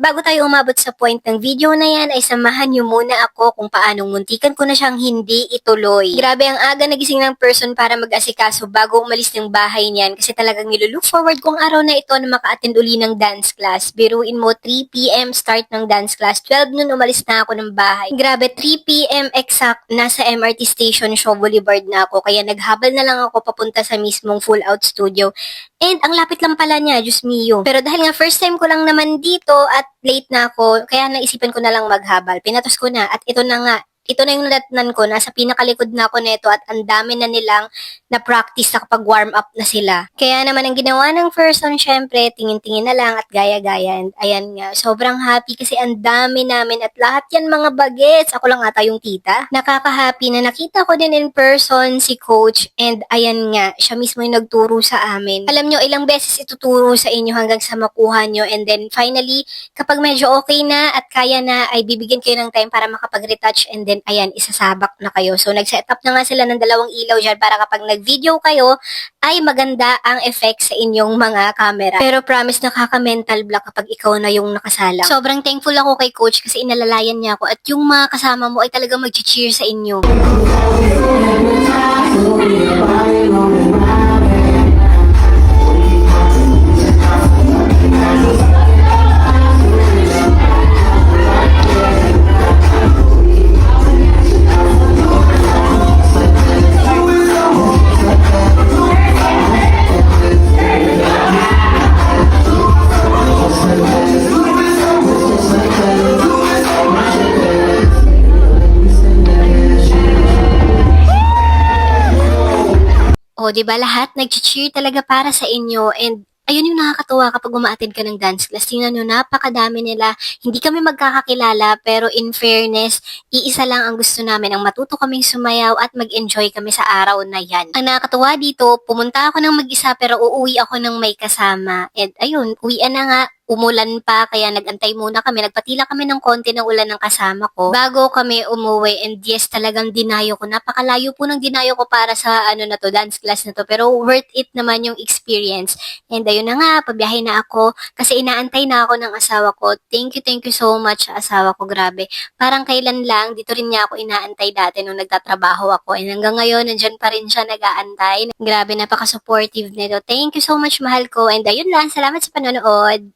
Bago tayo umabot sa point ng video na yan, ay samahan niyo muna ako kung paanong muntikan ko na siyang hindi ituloy. Grabe ang aga nagising ng person para mag-asikaso bago umalis ng bahay niyan kasi talagang nilulook forward kong araw na ito na maka-attend uli ng dance class. Biruin mo 3 p.m. start ng dance class, 12 noon umalis na ako ng bahay. Grabe, 3 p.m. exact, nasa MRT station Shaw Boulevard na ako kaya naghabal na lang ako papunta sa mismong full out studio. And ang lapit lang pala niya, Diyos mio. Pero dahil nga first time ko lang naman dito at late na ako, kaya naisipan ko na lang maghabal. Pinatos ko na at ito na nga. Ito na yung nadatnan ko, nasa pinakalikod na ako nito at ang dami na nilang na-practice na kapag warm up na sila. Kaya naman ang ginawa ng person, syempre, tingin-tingin na lang at gaya-gaya. And ayan nga, sobrang happy kasi ang dami namin at lahat yan mga bagets. Ako lang ata yung tita. Nakaka-happy na nakita ko din in person si coach and ayan nga, siya mismo yung nagturo sa amin. Alam nyo, ilang beses ituturo sa inyo hanggang sa makuha nyo and then finally, kapag medyo okay na at kaya na, ay bibigyan kayo ng time para makapag-retouch and then ayan, isasabak na kayo. So, nag-set up na nga sila ng 2 ilaw dyan para kapag nag-video kayo, ay maganda ang effect sa inyong mga camera. Pero promise, nakaka-mental block kapag ikaw na yung nakasalang. Sobrang thankful ako kay coach kasi inalalayan niya ako at yung mga kasama mo ay talagang mag-cheer sa inyo. O, di ba lahat nag-cheer talaga para sa inyo and ayun yung nakakatuwa kapag uma-attend ka ng dance class. Tingnan nyo, napakadami nila. Hindi kami magkakakilala pero in fairness, iisa lang ang gusto namin, ang matuto kaming sumayaw at mag-enjoy kami sa araw na yan. Ang nakakatuwa dito, pumunta ako ng mag-isa pero uuwi ako ng may kasama. And ayun, uwian na nga. Umulan pa, kaya nagantay muna kami. Nagpatila kami ng konti ng ulan ng kasama ko bago kami umuwi. And yes, talagang dinayo ko. Napakalayo po ng dinayo ko para sa na to, dance class na to. Pero worth it naman yung experience. And ayun na nga, pabiyahe na ako kasi inaantay na ako ng asawa ko. Thank you so much sa asawa ko. Grabe. Parang kailan lang, dito rin niya ako inaantay dati nung nagtatrabaho ako. And hanggang ngayon, nandyan pa rin siya nag-aantay. Grabe, napaka-supportive nito. Thank you so much, mahal ko. And ayun lang, salamat sa panonood.